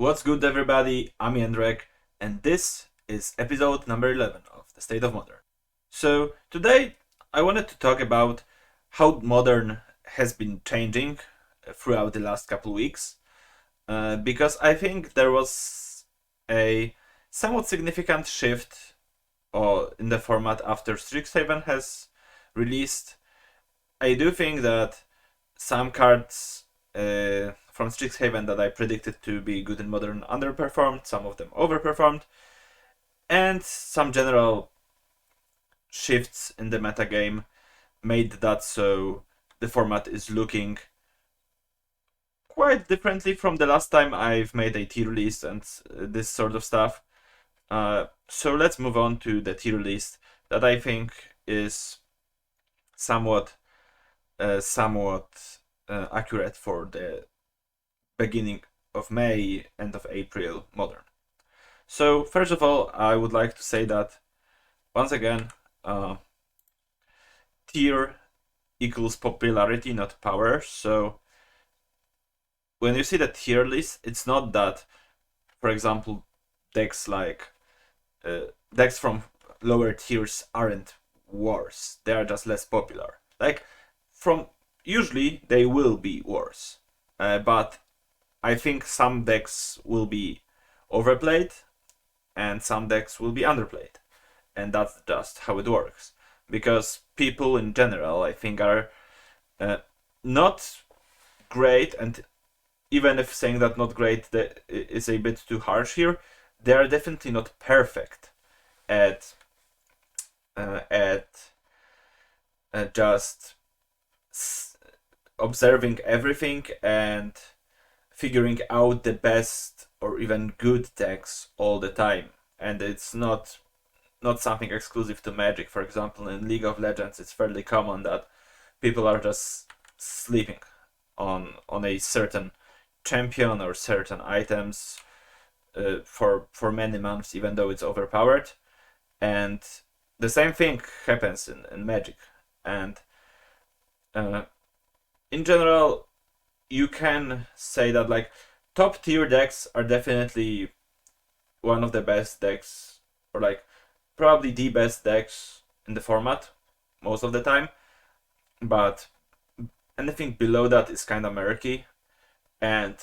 What's good, everybody? I'm Jędrek, and this is episode number 11 of The State of Modern. So, today I wanted to talk about how Modern has been changing throughout the last couple weeks, because I think there was a somewhat significant shift in the format after Strixhaven has released. I do think that some cards from Strixhaven that I predicted to be good in Modern underperformed, some of them overperformed, and some general shifts in the metagame made that so the format is looking quite differently from the last time I've made a tier list and this sort of stuff. So let's move on to the tier list that I think is somewhat accurate for the beginning of May, end of April Modern. So first of all, I would like to say that once again, tier equals popularity, not power. So when you see the tier list, it's not that, for example, decks like decks from lower tiers aren't worse. They are just less popular. Like from usually they will be worse, but I think some decks will be overplayed and some decks will be underplayed, and that's just how it works. Because people in general, I think, are not great, and even if saying that not great is a bit too harsh here, they are definitely not perfect at just observing everything and figuring out the best or even good decks all the time. And it's not something exclusive to Magic. For example, in League of Legends, it's fairly common that people are just sleeping on a certain champion or certain items for many months, even though it's overpowered. And the same thing happens in Magic. And uh, in general, you can say that like top tier decks are definitely one of the best decks, or like probably the best decks in the format most of the time. But anything below that is kind of murky, and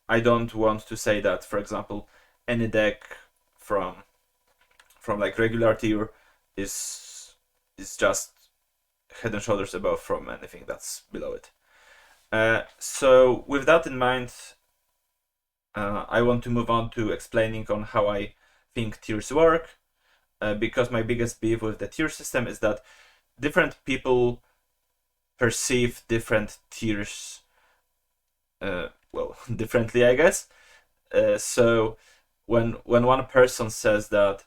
I don't want to say that, for example, any deck from like regular tier is just head and shoulders above from anything that's below it. So with that in mind, I want to move on to explaining on how I think tiers work, because my biggest beef with the tier system is that different people perceive different tiers differently, I guess. So when one person says that,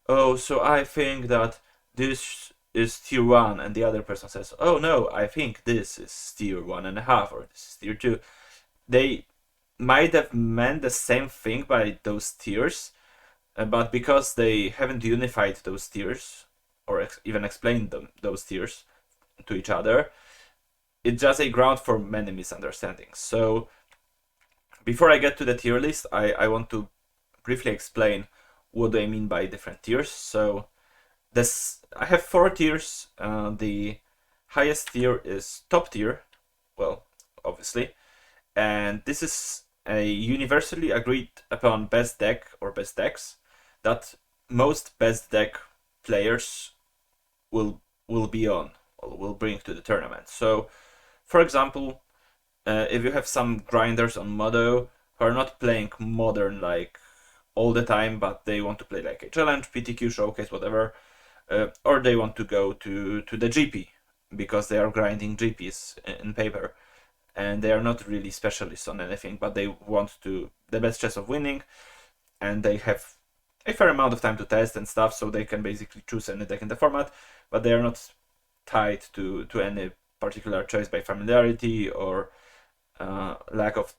oh, so I think that this is tier 1, and the other person says, oh no, I think this is tier 1.5 or this is tier 2, they might have meant the same thing by those tiers, but because they haven't unified those tiers or even explained those tiers to each other, it's just a ground for many misunderstandings. So before I get to the tier list, I want to briefly explain what do I mean by different tiers. So I have 4 tiers. The highest tier is top tier, well, obviously, and this is a universally agreed upon best deck or best decks that most best deck players will be on or will bring to the tournament. So, for example, if you have some grinders on Modo who are not playing Modern like all the time, but they want to play like a challenge, PTQ, showcase, whatever, or they want to go to the GP because they are grinding GPs in paper, and they are not really specialists on anything, but they want to the best chance of winning, and they have a fair amount of time to test and stuff, so they can basically choose any deck in the format, but they are not tied to any particular choice by familiarity or lack of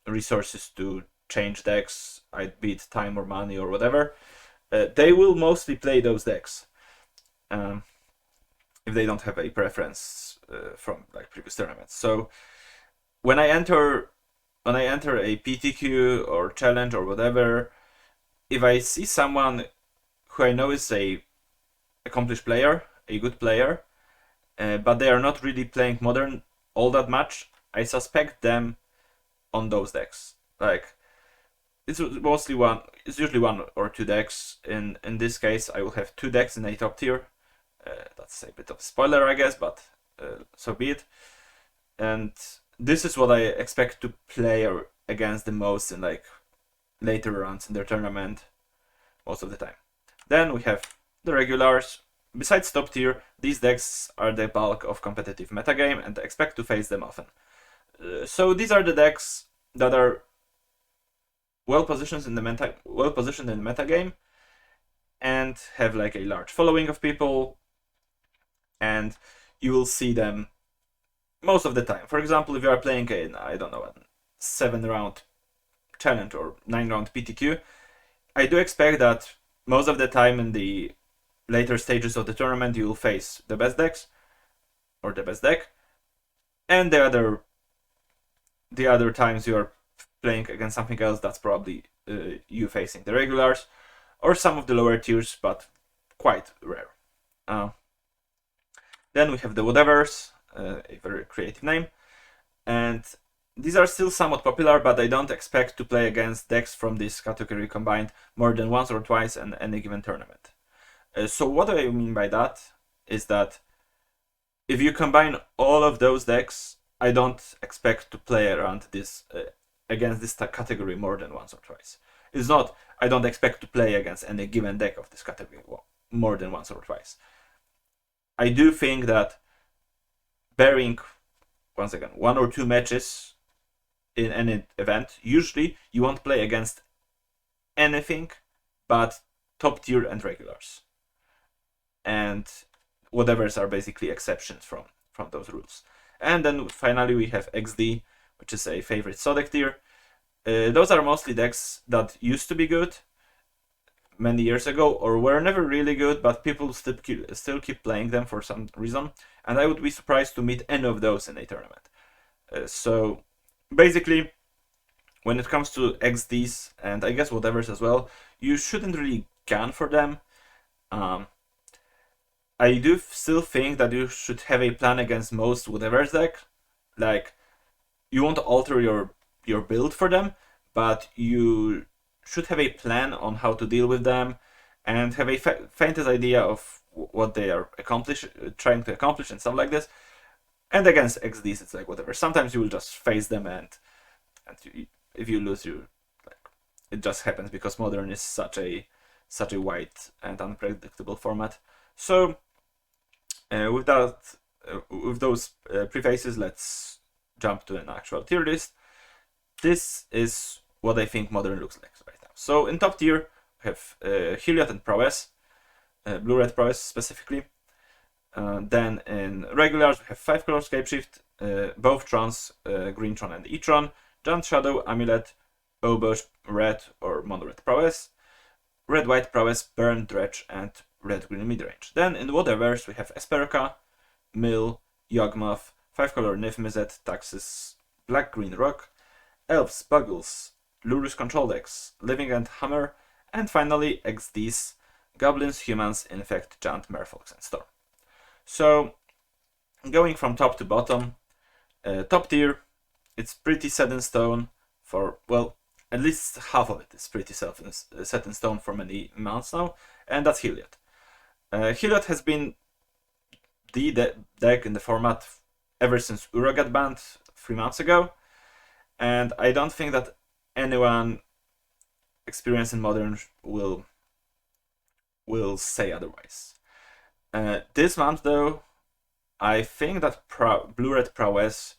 resources to change decks, be it time or money or whatever. They will mostly play those decks if they don't have a preference from like previous tournaments. So when I enter when I enter a PTQ or challenge or whatever, if I see someone who I know is a accomplished player, a good player, but they are not really playing Modern all that much, I suspect them on those decks. Like, it's usually one or two decks. In this case, I will have two decks in a top tier. That's a bit of a spoiler, I guess, but so be it. And this is what I expect to play against the most in like later rounds in their tournament, most of the time. Then we have the regulars. Besides top tier, these decks are the bulk of competitive metagame, and I expect to face them often. So these are the decks that are well positioned in the metagame, and have like a large following of people, and you will see them most of the time. For example, if you are playing a 7-round challenge or 9-round PTQ, I do expect that most of the time in the later stages of the tournament you will face the best decks or the best deck, and the other times you are playing against something else, that's probably you facing the regulars or some of the lower tiers, but quite rare. Then we have the whatevers, a very creative name, and these are still somewhat popular, but I don't expect to play against decks from this category combined more than once or twice in any given tournament. So what do I mean by that is that if you combine all of those decks, I don't expect to play around this against this category more than once or twice. It's not I don't expect to play against any given deck of this category more than once or twice. I do think that barring, once again, one or two matches in any event, usually you won't play against anything but top tier and regulars. And whatevers are basically exceptions from those rules. And then finally we have XD, which is a favorite Sodec tier. Those are mostly decks that used to be good many years ago or were never really good, but people still keep playing them for some reason, and I would be surprised to meet any of those in a tournament. So basically, when it comes to XDs and I guess whatevers as well, you shouldn't really gun for them. I do still think that you should have a plan against most whatevers deck. Like, you won't alter your build for them, but you should have a plan on how to deal with them and have a faintest idea of what they are trying to accomplish and stuff like this. And against XDs, it's like whatever. Sometimes you will just face them, and if you lose, it just happens because Modern is such a wide and unpredictable format. So with those prefaces, let's jump to an actual tier list. This is what I think Modern looks like right now. So in top tier, we have Heliod and Prowess, Blue-Red Prowess specifically. Then in regulars, we have 5-color Scapeshift, both Trons, Green Tron and E-Tron, Giant Shadow, Amulet, Obosh, Red or Mono-Red Prowess, Red-White Prowess, Burn, Dredge, and Red-Green Midrange. Then in whatevers, we have Esperka, Mill, Yawgmoth, 5-color Nymph Mizzet, Taxis, Black-Green Rock, Elves, Buggles, Lurus Control Decks, Living End Hammer, and finally XDs, Goblins, Humans, Infect, Giant, Merfolks, and Storm. So, going from top to bottom, top tier, it's pretty set in stone for, well, at least half of it is pretty set in stone for many months now, and that's Heliod. Heliod has been the deck in the format ever since Ura got banned 3 months ago, and I don't think that anyone experienced in Modern will say otherwise. This month, though, I think that Blue-Red Prowess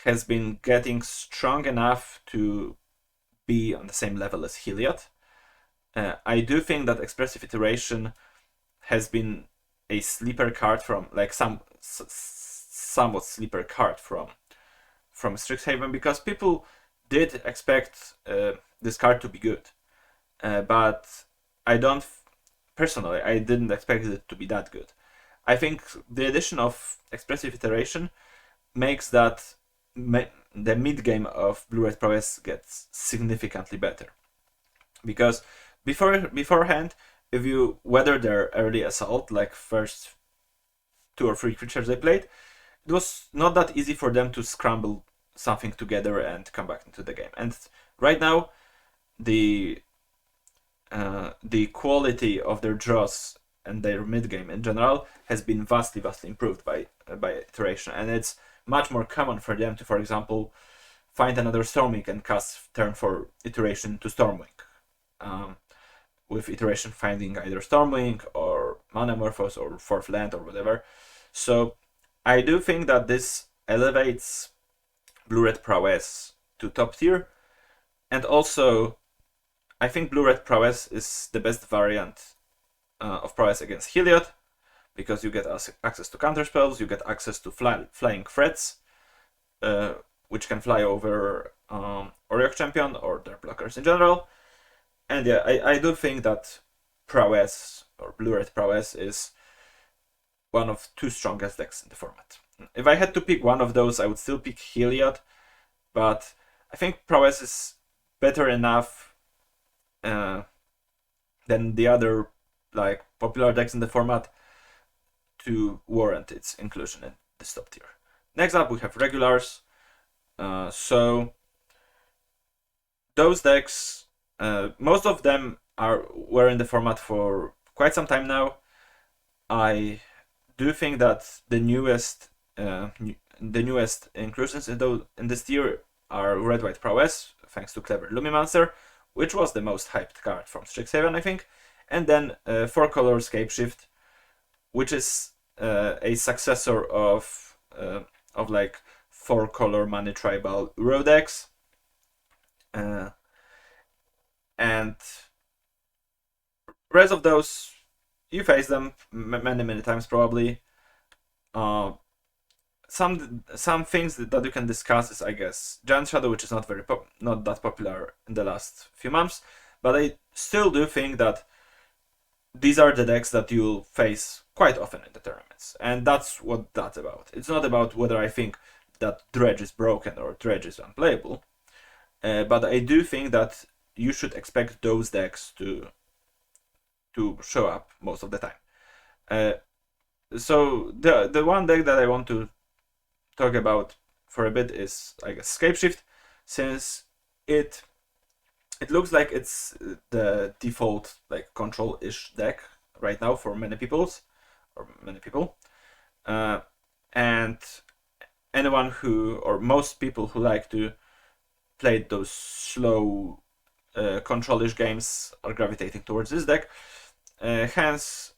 has been getting strong enough to be on the same level as Heliod. I do think that Expressive Iteration has been a sleeper card from, like, somewhat sleeper card from Strixhaven, because people did expect this card to be good, but I didn't expect it to be that good. I think the addition of Expressive Iteration makes that the mid game of Blue-Red Prowess gets significantly better. Because beforehand, if you weather their early assault, like first 2 or 3 creatures they played, it was not that easy for them to scramble something together and come back into the game. And right now, the quality of their draws and their mid game in general has been vastly improved by iteration, and it's much more common for them to, for example, find another Stormwing and cast turn for iteration to Stormwing, with iteration finding either Stormwing or Manamorphose or Fourth Land or whatever. So I do think that this elevates Blue-Red Prowess to top tier, and also I think Blue-Red Prowess is the best variant of Prowess against Heliod, because you get access to counterspells, you get access to flying threats, which can fly over Auriok Champion or their blockers in general. And yeah, I do think that Prowess, or Blue-Red Prowess, is one of 2 strongest decks in the format. If I had to pick one of those, I would still pick Heliod, but I think Prowess is better enough than the other like popular decks in the format to warrant its inclusion in this top tier. Next up, we have regulars. So those decks, most of them were in the format for quite some time now. I do think that the newest inclusions in this tier are Red-White Prowess, thanks to Clever Lumimancer, which was the most hyped card from Strixhaven, I think, and then 4-color Scapeshift, which is a successor of like 4-color Mana Tribal Uro decks, and rest of those, you face them many times probably. Some things that you can discuss is, I guess, Giant Shadow, which is not that popular in the last few months, but I still do think that these are the decks that you'll face quite often in the tournaments, and that's what that's about. It's not about whether I think that Dredge is broken or Dredge is unplayable, but I do think that you should expect those decks to show up most of the time. So the one deck that I want to talk about for a bit is, I guess, Scapeshift, since it looks like it's the default like control-ish deck right now for many people, and anyone who, or most people who like to play those slow control-ish games are gravitating towards this deck. Hence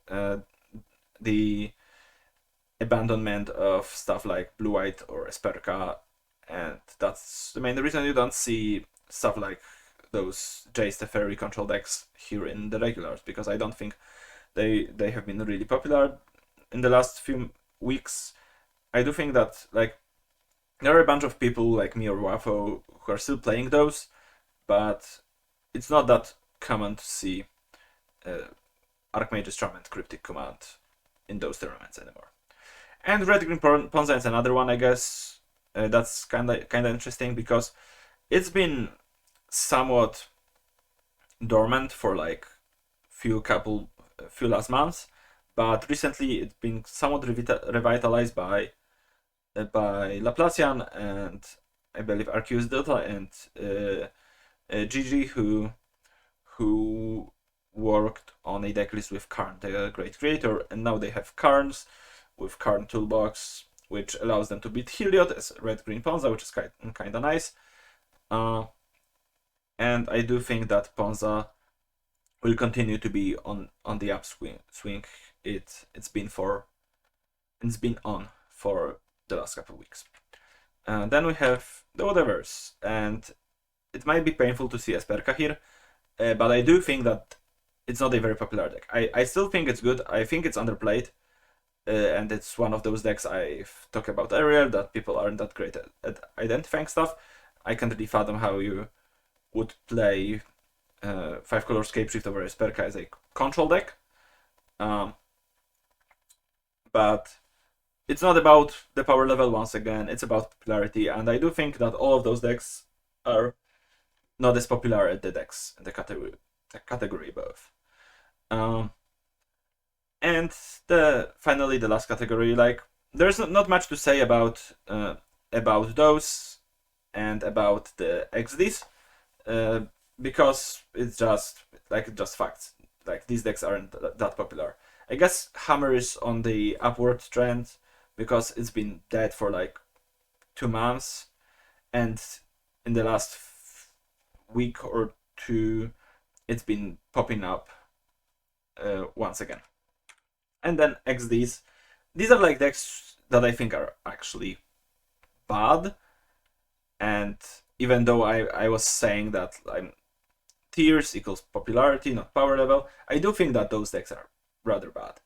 the abandonment of stuff like Blue-White or Esperka, and that's the main reason you don't see stuff like those Jace Teferi control decks here in the regulars, because I don't think they have been really popular in the last few weeks. I do think that like there are a bunch of people like me or Wafo who are still playing those, but it's not that common to see Archmage's Charm and Cryptic Command in those tournaments anymore. And Red Green Ponza is another one, I guess. That's kinda interesting, because it's been somewhat dormant for like few last months, but recently it's been somewhat revitalized by Laplacian and I believe Arceus Delta and Gigi, who worked on a decklist with Karn, the Great Creator, and now they have Karns with Karn Toolbox, which allows them to beat Heliod as Red Green Ponza, which is kinda nice. And I do think that Ponza will continue to be on the upswing. It's been on for the last couple of weeks. Then we have the Whatever's, and it might be painful to see Esperka here, but I do think that it's not a very popular deck. I still think it's good. I think it's underplayed, and it's one of those decks I've talked about earlier that people aren't that great at identifying stuff. I can't really fathom how you would play 5-color Scapeshift over Esperka as a control deck. But it's not about the power level once again, it's about popularity, and I do think that all of those decks are not as popular as the decks in the category above. And finally the last category, like there's not much to say about those and about the XDs, because it's just facts. Like these decks aren't that popular. I guess Hammer is on the upward trend because it's been dead for like 2 months, and in the last week or two, it's been popping up once again. And then XDs. These are like decks that I think are actually bad. And even though I was saying that tiers equals popularity, not power level, I do think that those decks are rather bad.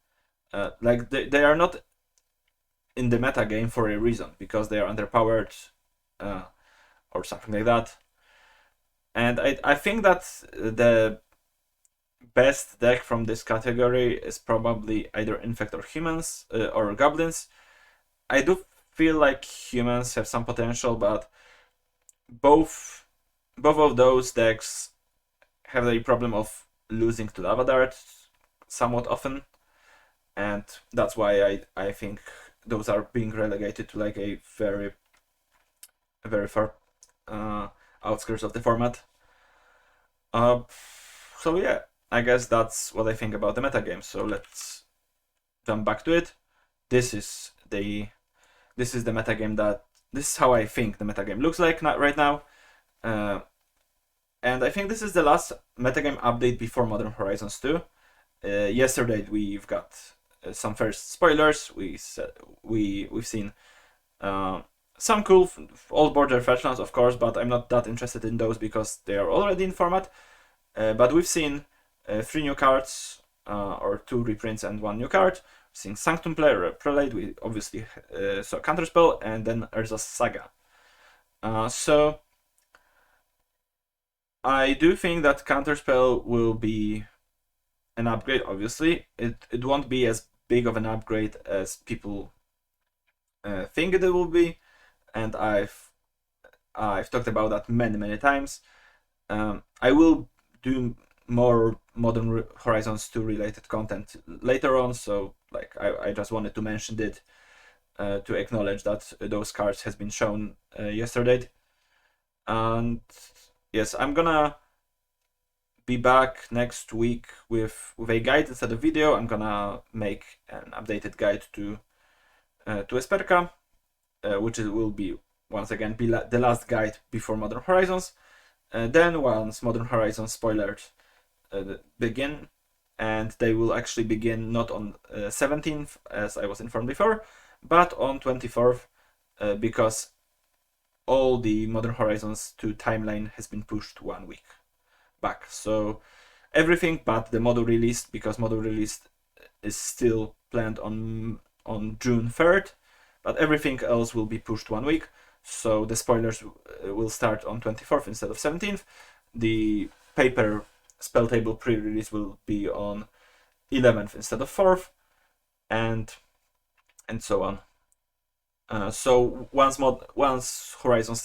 Like they are not in the meta game for a reason, because they are underpowered or something like that. And I think that the best deck from this category is probably either Infect or Humans or Goblins. I do feel like Humans have some potential, but both of those decks have the problem of losing to Lava Dart somewhat often, and that's why I think those are being relegated to like a very far outskirts of the format. So yeah, I guess that's what I think about the metagame. So let's jump back to it. This is the metagame this is how I think the metagame looks like right now. And I think this is the last metagame update before Modern Horizons 2. Yesterday we've got some first spoilers. We've seen some cool old border fetchlands, of course, but I'm not that interested in those because they are already in format. But we've seen 3 new cards, or 2 reprints and 1 new card. We've seen Sanctum Prelate, we obviously saw Counterspell, and then Urza's Saga. So I do think that Counterspell will be an upgrade, obviously. It won't be as big of an upgrade as people think it will be, and I've talked about that many times. I will do more Modern Horizons 2 related content later on, so like I just wanted to mention it to acknowledge that those cards has been shown yesterday. And yes, I'm gonna be back next week with a guide instead of video. I'm gonna make an updated guide to Esperka, which will be once again the last guide before Modern Horizons. Then once Modern Horizons spoilers begin, and they will actually begin not on 17th as I was informed before, but on 24th, because all the Modern Horizons 2 timeline has been pushed 1 week back. So everything but the model release, because model release is still planned on June 3rd, but everything else will be pushed 1 week. So the spoilers will start on 24th instead of 17th. The paper spell table pre-release will be on 11th instead of 4th, and so on. So once Horizons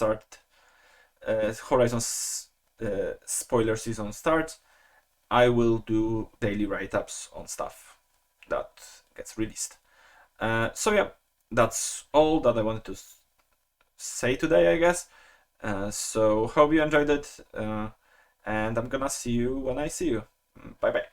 spoiler season starts, I will do daily write-ups on stuff that gets released. So yeah, that's all that I wanted to say today, I guess. So hope you enjoyed it, and I'm gonna see you when I see you. Bye bye.